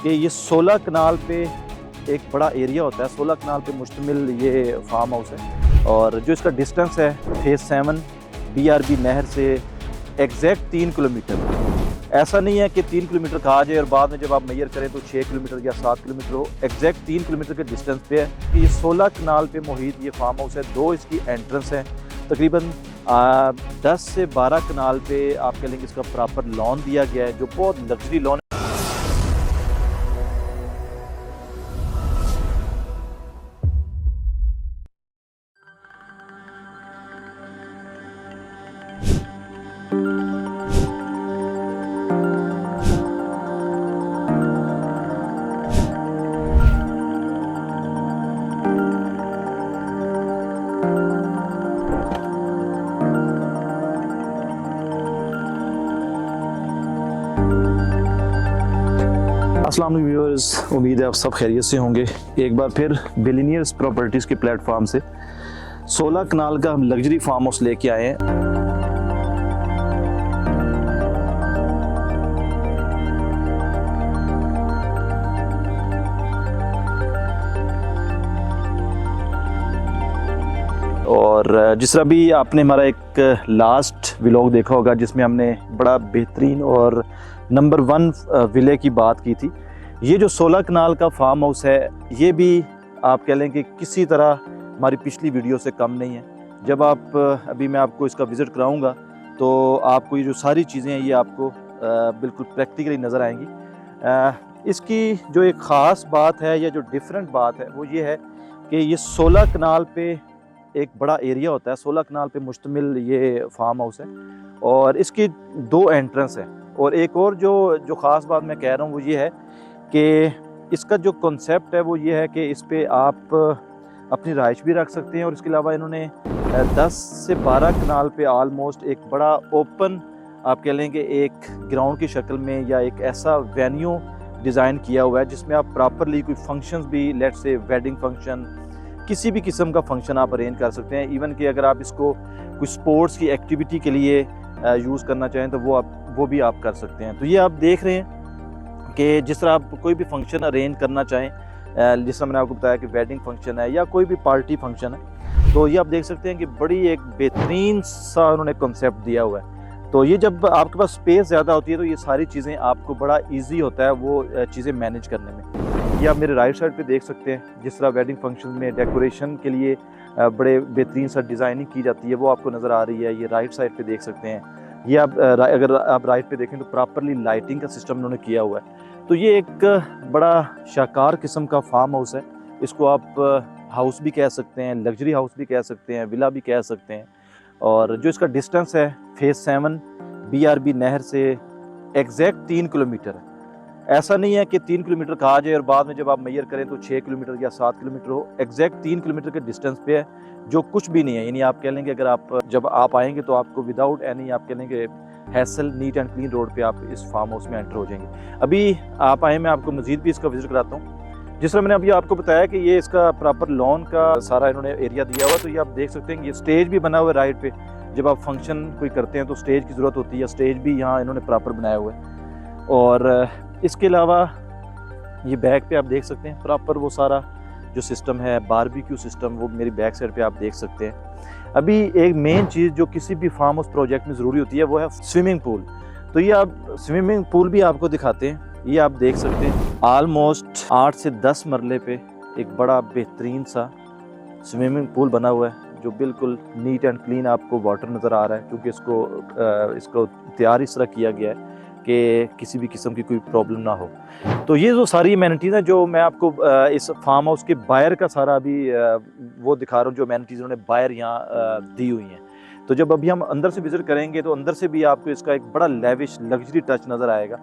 कि ये 16 कनाल पे एक बड़ा एरिया होता है। 16 कनाल पे मुश्तमिल ये फार्म हाउस है और जो इसका डिस्टेंस है फेज़ 7 BRB नहर से एग्जैक्ट 3 किलोमीटर। ऐसा नहीं है कि 3 किलोमीटर कहा जाए और बाद में जब आप मेजर करें तो 6 किलोमीटर या 7 किलोमीटर हो। एग्जैक्ट 3 किलोमीटर के डिस्टेंस पे है। ये 16 कनाल पे मुहित ये फार्म हाउस है। 2 इसकी एंट्रेंस है। तकरीबन 10 से 12 कनाल पे आप कह लेंगे इसका प्रॉपर लॉन दिया गया है, जो बहुत लग्जरी लॉन है। अस्सलाम वालेकुम व्यूअर्स, उम्मीद है आप सब खैरियत से होंगे। एक बार फिर बिलियनियर्स प्रॉपर्टीज़ के प्लेटफॉर्म से 16 कनाल का हम लग्जरी फार्म हाउस लेके आए हैं। और जिस तरह भी आपने हमारा एक लास्ट व्लॉग देखा होगा जिसमें हमने बड़ा बेहतरीन और नंबर 1 विले की बात की थी। ये जो 16 कनाल का फार्म हाउस है ये भी आप कह लें कि किसी तरह हमारी पिछली वीडियो से कम नहीं है। जब आप अभी मैं आपको इसका विज़िट कराऊंगा तो आपको ये जो सारी चीज़ें हैं ये आपको बिल्कुल प्रैक्टिकली नज़र आएंगी। इसकी जो एक ख़ास बात है या जो डिफरेंट बात है वो ये है कि ये 16 कनाल पे एक बड़ा एरिया होता है। 16 कनाल पे मुश्तमिल ये फार्म हाउस है और इसकी 2 एंट्रेंस है। और एक और जो ख़ास बात मैं कह रहा हूँ वो ये है कि इसका जो कॉन्सेप्ट है वो ये है कि इस पे आप अपनी रहाइश भी रख सकते हैं और इसके अलावा इन्होंने 10 से 12 कनाल पे आलमोस्ट एक बड़ा ओपन आप कह लेंगे एक ग्राउंड की शक्ल में या एक ऐसा वेन्यू डिज़ाइन किया हुआ है जिसमें आप प्रॉपरली कोई फंक्शंस भी, लेट्स से वेडिंग फंक्शन, किसी भी किस्म का फंक्शन आप अरेंज कर सकते हैं। इवन कि अगर आप इसको कोई स्पोर्ट्स की एक्टिविटी के लिए यूज़ करना चाहें तो वो भी आप कर सकते हैं। तो ये आप देख रहे हैं कि जिस तरह आप कोई भी फंक्शन अरेंज करना चाहें, जिस तरह मैंने आपको बताया कि वेडिंग फंक्शन है या कोई भी पार्टी फंक्शन है, तो ये आप देख सकते हैं कि बड़ी एक बेहतरीन सा उन्होंने कॉन्सेप्ट दिया हुआ है। तो ये जब आपके पास स्पेस ज़्यादा होती है तो ये सारी चीज़ें आपको बड़ा ईजी होता है वो चीज़ें मैनेज करने में। ये आप मेरे राइट साइड पे देख सकते हैं जिस तरह वेडिंग फंक्शन में डेकोरेशन के लिए बड़े बेहतरीन सा डिज़ाइनिंग की जाती है वो आपको नज़र आ रही है। ये राइट साइड पे देख सकते हैं। ये आप अगर आप राइट पे देखें तो प्रॉपरली लाइटिंग का सिस्टम उन्होंने किया हुआ है। तो ये एक बड़ा शाकार किस्म का फार्म हाउस है। इसको आप हाउस भी कह सकते हैं, लग्जरी हाउस भी कह सकते हैं, विला भी कह सकते हैं। और जो इसका डिस्टेंस है फेज़ 7 BRB नहर से एग्जैक्ट 3 किलोमीटर है। ऐसा नहीं है कि 3 किलोमीटर कहा जाए और बाद में जब आप मेजर करें तो 6 किलोमीटर या 7 किलोमीटर हो। एग्जैक्ट 3 किलोमीटर के डिस्टेंस पे है, जो कुछ भी नहीं है। यानी आप कह लेंगे अगर आप जब आप आएंगे तो आपको विदाउट एनी आप कह लेंगे hassle neat and clean road पे आप इस फार्म हाउस में एंटर हो जाएंगे। अभी आप आए, मैं आपको मजीद भी इसका विजिट कराता हूँ। जिस तरह मैंने अभी आपको बताया कि ये इसका प्रॉपर लॉन का सारा इन्होंने एरिया दिया हुआ, तो ये आप देख सकते हैं कि ये स्टेज भी बना हुआ है राइट पे। जब आप फंक्शन कोई करते हैं तो स्टेज की ज़रूरत होती है, स्टेज भी यहाँ इन्होंने प्रॉपर बनाया हुआ है। और इसके अलावा ये बैक पे आप देख सकते हैं प्रॉपर वो सारा जो सिस्टम है, बारबेक्यू सिस्टम, वो मेरी बैक साइड पे आप देख सकते हैं। अभी एक मेन चीज़ जो किसी भी फार्म हाउस प्रोजेक्ट में ज़रूरी होती है वो है स्विमिंग पूल। तो ये आप स्विमिंग पूल भी आपको दिखाते हैं। ये आप देख सकते हैं आलमोस्ट 8 से 10 मरले पे एक बड़ा बेहतरीन सा स्विमिंग पूल बना हुआ है जो बिल्कुल नीट एंड क्लीन आपको वाटर नज़र आ रहा है, क्योंकि इसको तैयार इस तरह किया गया है कि किसी भी किस्म की कोई प्रॉब्लम ना हो। तो ये जो सारी एमेनिटीज़ हैं जो मैं आपको इस फार्म हाउस के बाहर का सारा अभी वो दिखा रहा हूँ, जो एमेनिटीज़ उन्होंने बाहर यहाँ दी हुई हैं। तो जब अभी हम अंदर से विज़िट करेंगे तो अंदर से भी आपको इसका एक बड़ा लेविश लग्जरी टच नज़र आएगा।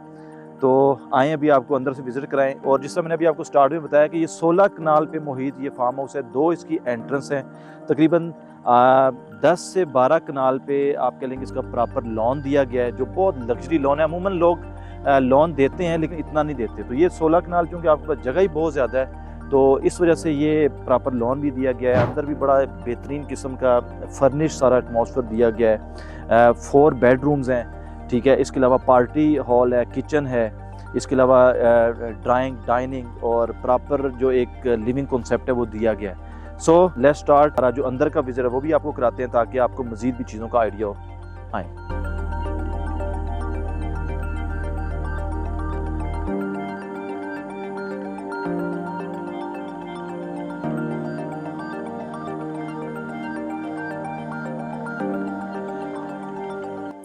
तो आएँ अभी आपको अंदर से विज़िट कराएं। और जिस तरह मैंने अभी आपको स्टार्ट में बताया कि ये 16 कनाल पे मुहित ये फार्म हाउस है। 2 इसकी एंट्रेंस हैं। तकरीबन 10 से 12 कनाल पे आप कह लेंगे इसका प्रॉपर लॉन दिया गया है, जो बहुत लग्जरी लॉन है। अमूमन लोग लॉन देते हैं लेकिन इतना नहीं देते। तो ये 16 कनाल क्योंकि आपके पास जगह ही बहुत ज़्यादा है तो इस वजह से ये प्रॉपर लॉन भी दिया गया है। अंदर भी बड़ा बेहतरीन किस्म का फर्निश सारा एटमॉस्फेयर दिया गया है। 4 बेडरूम्स हैं, ठीक है। इसके अलावा पार्टी हॉल है, किचन है, इसके अलावा ड्राइंग, डाइनिंग और प्रॉपर जो एक लिविंग कॉन्सेप्ट है वो दिया गया है। So let's start. जो अंदर का विजिट है वो भी आपको कराते हैं ताकि आपको मज़ीद भी चीज़ों का आइडिया हो। आए।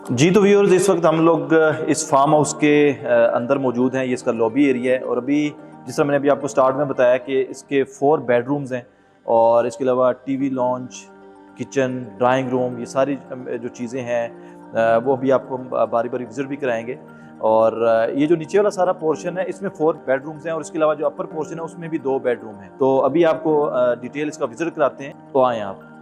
जी तो व्यूअर्स, इस वक्त हम लोग इस फार्म हाउस के अंदर मौजूद हैं। ये इसका लॉबी एरिया है और अभी जिस तरह मैंने अभी आपको स्टार्ट में बताया कि इसके 4 बेडरूम्स हैं और इसके अलावा TV launch, kitchen, drawing room, ये सारी जो चीज़ें हैं वो अभी आपको बारी बारी विजिट भी कराएंगे। और ये जो नीचे वाला सारा पोर्शन है इसमें 4 बेडरूम्स हैं और इसके अलावा जो अपर पोर्शन है उसमें भी 2 बेडरूम हैं। तो अभी आपको डिटेल इसका विजिट कराते हैं, तो आएँ आप।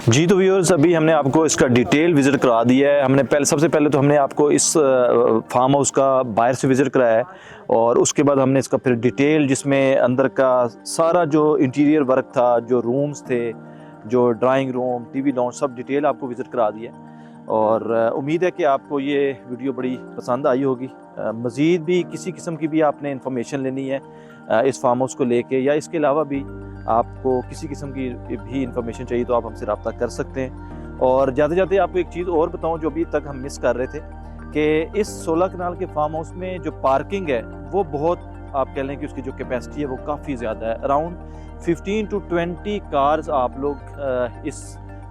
जी तो व्यूअर्स, अभी हमने आपको इसका डिटेल विज़िट करा दिया है। हमने सबसे पहले तो हमने आपको इस फार्म हाउस का बाहर से विज़िट कराया है और उसके बाद हमने इसका फिर डिटेल, जिसमें अंदर का सारा जो इंटीरियर वर्क था, जो रूम्स थे, जो ड्राइंग रूम, टीवी लॉन्च, सब डिटेल आपको विज़िट करा दिया है। और उम्मीद है कि आपको ये वीडियो बड़ी पसंद आई होगी। मज़ीद भी किसी किस्म की भी आपने इंफॉर्मेशन लेनी है इस फार्म हाउस को लेके, या इसके अलावा भी आपको किसी किस्म की भी इंफॉर्मेशन चाहिए, तो आप हमसे रब्ता कर सकते हैं। और जाते जाते आपको एक चीज़ और बताऊं जो अभी तक हम मिस कर रहे थे, कि इस 16 कनाल के फार्म हाउस में जो पार्किंग है वो बहुत, आप कह लें कि उसकी जो कैपेसिटी है वो काफ़ी ज़्यादा है। अराउंड 15 to 20 कार्स आप लोग इस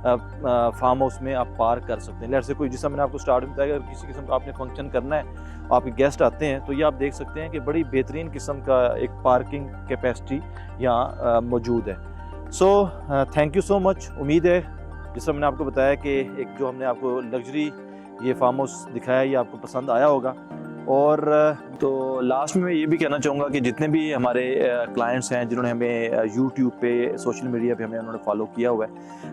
फार्म हाउस में आप पार्क कर सकते हैं। लेट से कोई, जिसका मैंने आपको स्टार्ट में बताया, अगर किसी किस्म का आपने फंक्शन करना है, आपके गेस्ट आते हैं, तो ये आप देख सकते हैं कि बड़ी बेहतरीन किस्म का एक पार्किंग कैपेसिटी यहाँ मौजूद है। So thank you so much. उम्मीद है जिस तरह मैंने आपको बताया कि एक जो हमने आपको लग्जरी ये फार्म हाउस दिखाया, ये आपको पसंद आया होगा। और तो लास्ट में मैं ये भी कहना चाहूँगा कि जितने भी हमारे क्लाइंट्स हैं जिन्होंने हमें यूट्यूब पे, सोशल मीडिया पे हमें उन्होंने फॉलो किया हुआ है,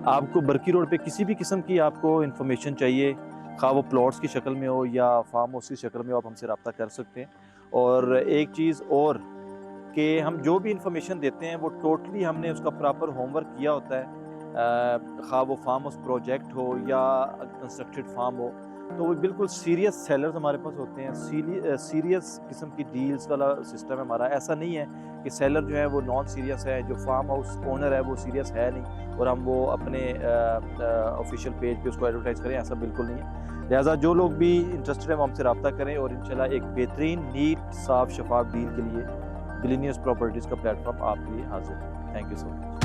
आपको बरकी रोड पे किसी भी किस्म की आपको इन्फॉर्मेशन चाहिए, खा वो प्लॉट्स की शक्ल में हो या फार्म हाउस की शक्ल में हो, आप हमसे रब्ता कर सकते हैं। और एक चीज़ और, कि हम जो भी इंफॉर्मेशन देते हैं वो टोटली हमने उसका प्रॉपर होमवर्क किया होता है, खा वो फार्म हाउस प्रोजेक्ट हो या कंस्ट्रक्टेड फार्म हो, तो वो बिल्कुल सीरियस सेलर्स हमारे पास होते हैं। सीरियस किस्म की डील्स वाला सिस्टम है हमारा। ऐसा नहीं है कि सेलर जो है वो नॉन सीरियस है, जो फार्म हाउस ओनर है वो सीरियस है नहीं और हम वो अपने ऑफिशियल पेज पे उसको एडवर्टाइज करें, ऐसा बिल्कुल नहीं है। लिहाजा जो लोग भी इंटरेस्टेड हैं वो हमसे रब्ता करें और इंशाल्लाह एक बेहतरीन, नीट, साफ, शफाफ डील के लिए बिलियनियर्स प्रॉपर्टीज़ का प्लेटफॉर्म आपके लिए हाजिर है। Thank you so much.